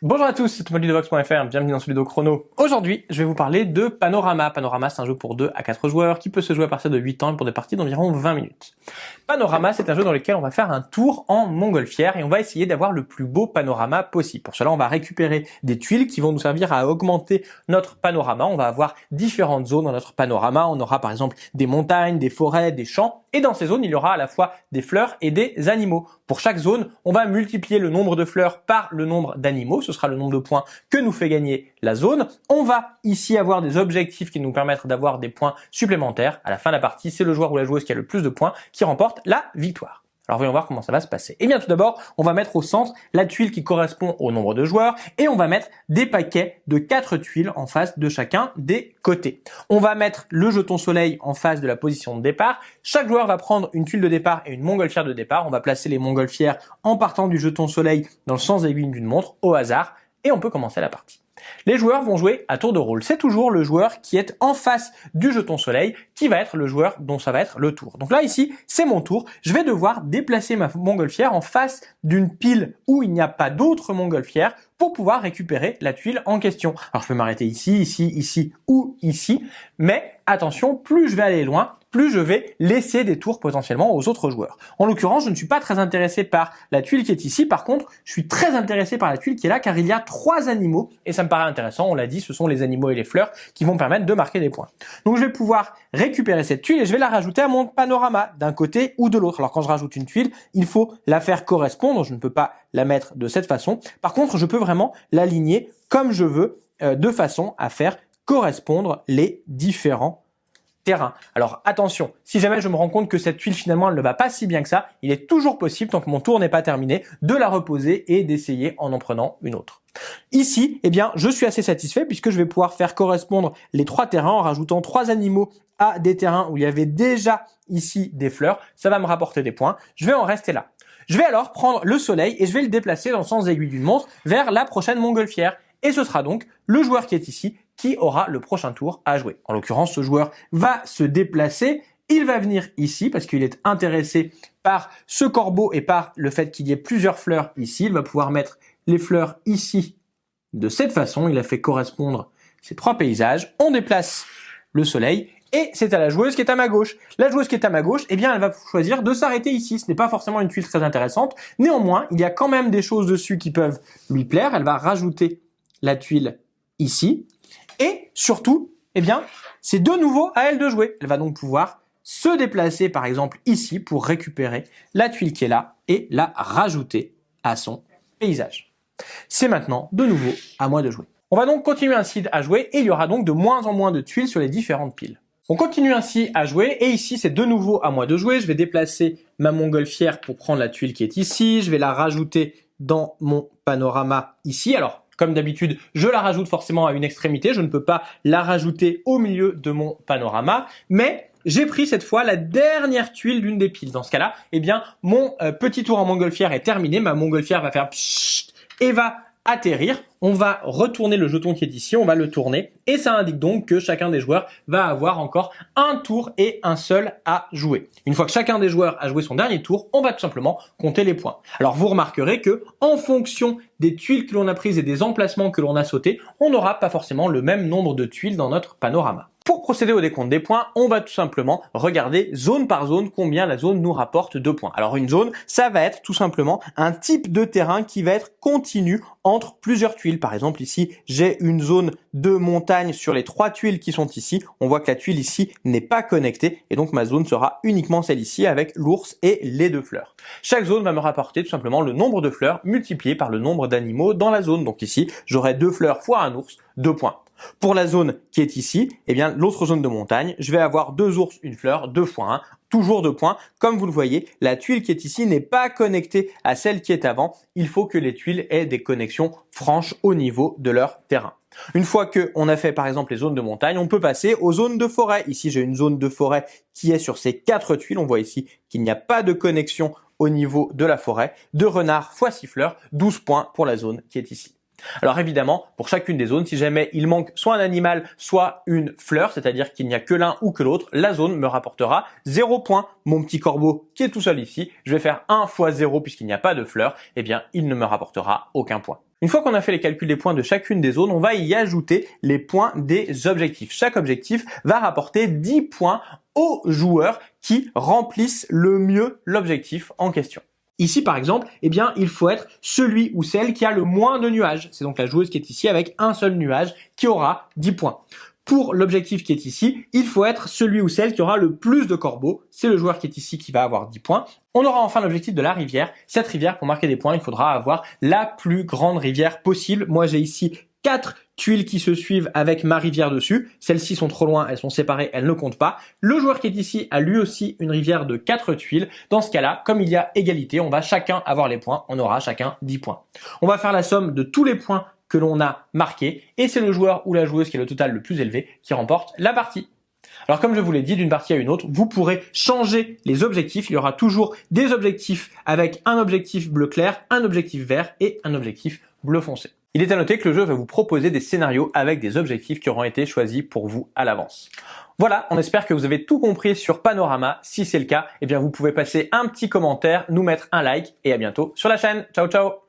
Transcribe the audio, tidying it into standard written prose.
Bonjour à tous, c'est ThomasLudovox.fr, bienvenue dans ce Ludo Chrono. Aujourd'hui, je vais vous parler de Panorama. Panorama, c'est un jeu pour 2 à 4 joueurs qui peut se jouer à partir de 8 ans et pour des parties d'environ 20 minutes. Panorama, c'est un jeu dans lequel on va faire un tour en montgolfière et on va essayer d'avoir le plus beau panorama possible. Pour cela, on va récupérer des tuiles qui vont nous servir à augmenter notre panorama. On va avoir différentes zones dans notre panorama. On aura par exemple des montagnes, des forêts, des champs. Et dans ces zones, il y aura à la fois des fleurs et des animaux. Pour chaque zone, on va multiplier le nombre de fleurs par le nombre d'animaux. Ce sera le nombre de points que nous fait gagner la zone. On va ici avoir des objectifs qui nous permettent d'avoir des points supplémentaires. À la fin de la partie, c'est le joueur ou la joueuse qui a le plus de points qui remporte la victoire. Alors voyons voir comment ça va se passer. Et bien tout d'abord, on va mettre au centre la tuile qui correspond au nombre de joueurs et on va mettre des paquets de 4 tuiles en face de chacun des côtés. On va mettre le jeton soleil en face de la position de départ. Chaque joueur va prendre une tuile de départ et une montgolfière de départ. On va placer les montgolfières en partant du jeton soleil dans le sens aiguille d'une montre au hasard et on peut commencer la partie. Les joueurs vont jouer à tour de rôle. C'est toujours le joueur qui est en face du jeton soleil qui va être le joueur dont ça va être le tour. Donc là, ici, c'est mon tour. Je vais devoir déplacer ma montgolfière en face d'une pile où il n'y a pas d'autres montgolfières pour pouvoir récupérer la tuile en question. Alors, je peux m'arrêter ici, ici, ici ou ici. Mais attention, plus je vais aller loin, plus je vais laisser des tours potentiellement aux autres joueurs. En l'occurrence, je ne suis pas très intéressé par la tuile qui est ici. Par contre, je suis très intéressé par la tuile qui est là car il y a 3 animaux et ça me paraît intéressant. On l'a dit, ce sont les animaux et les fleurs qui vont permettre de marquer des points. Donc, je vais pouvoir récupérer cette tuile et je vais la rajouter à mon panorama d'un côté ou de l'autre. Alors, quand je rajoute une tuile, il faut la faire correspondre. Je ne peux pas la mettre de cette façon. Par contre, je peux vraiment l'aligner comme je veux de façon à faire correspondre les différents terrain. Alors attention, si jamais je me rends compte que cette tuile finalement elle ne va pas si bien que ça, il est toujours possible, tant que mon tour n'est pas terminé, de la reposer et d'essayer en prenant une autre. Ici, eh bien, je suis assez satisfait puisque je vais pouvoir faire correspondre les 3 terrains en rajoutant 3 animaux à des terrains où il y avait déjà ici des fleurs. Ça va me rapporter des points. Je vais en rester là. Je vais alors prendre le soleil et je vais le déplacer dans le sens aiguille d'une montre vers la prochaine montgolfière. Et ce sera donc le joueur qui est ici qui aura le prochain tour à jouer. En l'occurrence, ce joueur va se déplacer, il va venir ici parce qu'il est intéressé par ce corbeau et par le fait qu'il y ait plusieurs fleurs ici. Il va pouvoir mettre les fleurs ici de cette façon. Il a fait correspondre ces 3 paysages. On déplace le soleil et c'est à la joueuse qui est à ma gauche. La joueuse qui est à ma gauche, eh bien, elle va choisir de s'arrêter ici. Ce n'est pas forcément une tuile très intéressante. Néanmoins, il y a quand même des choses dessus qui peuvent lui plaire. Elle va rajouter la tuile ici. Et surtout, eh bien, c'est de nouveau à elle de jouer. Elle va donc pouvoir se déplacer, par exemple, ici pour récupérer la tuile qui est là et la rajouter à son paysage. C'est maintenant de nouveau à moi de jouer. On va donc continuer ainsi à jouer et il y aura donc de moins en moins de tuiles sur les différentes piles. On continue ainsi à jouer et ici c'est de nouveau à moi de jouer. Je vais déplacer ma montgolfière pour prendre la tuile qui est ici. Je vais la rajouter dans mon panorama ici. Alors, comme d'habitude, je la rajoute forcément à une extrémité. Je ne peux pas la rajouter au milieu de mon panorama. Mais j'ai pris cette fois la dernière tuile d'une des piles. Dans ce cas-là, eh bien, mon petit tour en montgolfière est terminé. Ma montgolfière va faire pssst et va atterrir. On va retourner le jeton qui est ici, on va le tourner et ça indique donc que chacun des joueurs va avoir encore un tour et un seul à jouer. Une fois que chacun des joueurs a joué son dernier tour, on va tout simplement compter les points. Alors vous remarquerez que en fonction des tuiles que l'on a prises et des emplacements que l'on a sautés, on n'aura pas forcément le même nombre de tuiles dans notre panorama. Pour procéder au décompte des points, on va tout simplement regarder zone par zone combien la zone nous rapporte de points. Alors une zone, ça va être tout simplement un type de terrain qui va être continu entre plusieurs tuiles. Par exemple ici, j'ai une zone de montagne sur les 3 tuiles qui sont ici. On voit que la tuile ici n'est pas connectée et donc ma zone sera uniquement celle ici avec l'ours et les 2 fleurs. Chaque zone va me rapporter tout simplement le nombre de fleurs multiplié par le nombre d'animaux dans la zone. Donc ici, j'aurai 2 fleurs fois un ours, 2 points. Pour la zone qui est ici, eh bien l'autre zone de montagne, je vais avoir 2 ours, une fleur, 2 fois 1, toujours 2 points. Comme vous le voyez, la tuile qui est ici n'est pas connectée à celle qui est avant. Il faut que les tuiles aient des connexions franches au niveau de leur terrain. Une fois qu'on a fait par exemple les zones de montagne, on peut passer aux zones de forêt. Ici, j'ai une zone de forêt qui est sur ces 4 tuiles. On voit ici qu'il n'y a pas de connexion au niveau de la forêt. 2 renards fois 6 fleurs, 12 points pour la zone qui est ici. Alors évidemment, pour chacune des zones, si jamais il manque soit un animal, soit une fleur, c'est-à-dire qu'il n'y a que l'un ou que l'autre, la zone me rapportera 0 points. Mon petit corbeau qui est tout seul ici, je vais faire 1 fois 0 puisqu'il n'y a pas de fleur, eh bien il ne me rapportera aucun point. Une fois qu'on a fait les calculs des points de chacune des zones, on va y ajouter les points des objectifs. Chaque objectif va rapporter 10 points aux joueurs qui remplissent le mieux l'objectif en question. Ici, par exemple, eh bien, il faut être celui ou celle qui a le moins de nuages. C'est donc la joueuse qui est ici avec un seul nuage qui aura 10 points. Pour l'objectif qui est ici, il faut être celui ou celle qui aura le plus de corbeaux. C'est le joueur qui est ici qui va avoir 10 points. On aura enfin l'objectif de la rivière. Cette rivière, pour marquer des points, il faudra avoir la plus grande rivière possible. Moi, j'ai ici 4 tuiles qui se suivent avec ma rivière dessus. Celles-ci sont trop loin, elles sont séparées, elles ne comptent pas. Le joueur qui est ici a lui aussi une rivière de 4 tuiles. Dans ce cas-là, comme il y a égalité, on va chacun avoir les points. On aura chacun 10 points. On va faire la somme de tous les points que l'on a marqués et c'est le joueur ou la joueuse qui a le total le plus élevé qui remporte la partie. Alors comme je vous l'ai dit, d'une partie à une autre, vous pourrez changer les objectifs. Il y aura toujours des objectifs avec un objectif bleu clair, un objectif vert et un objectif bleu foncé. Il est à noter que le jeu va vous proposer des scénarios avec des objectifs qui auront été choisis pour vous à l'avance. Voilà, on espère que vous avez tout compris sur Panorama. Si c'est le cas, eh bien vous pouvez passer un petit commentaire, nous mettre un like et à bientôt sur la chaîne. Ciao ciao.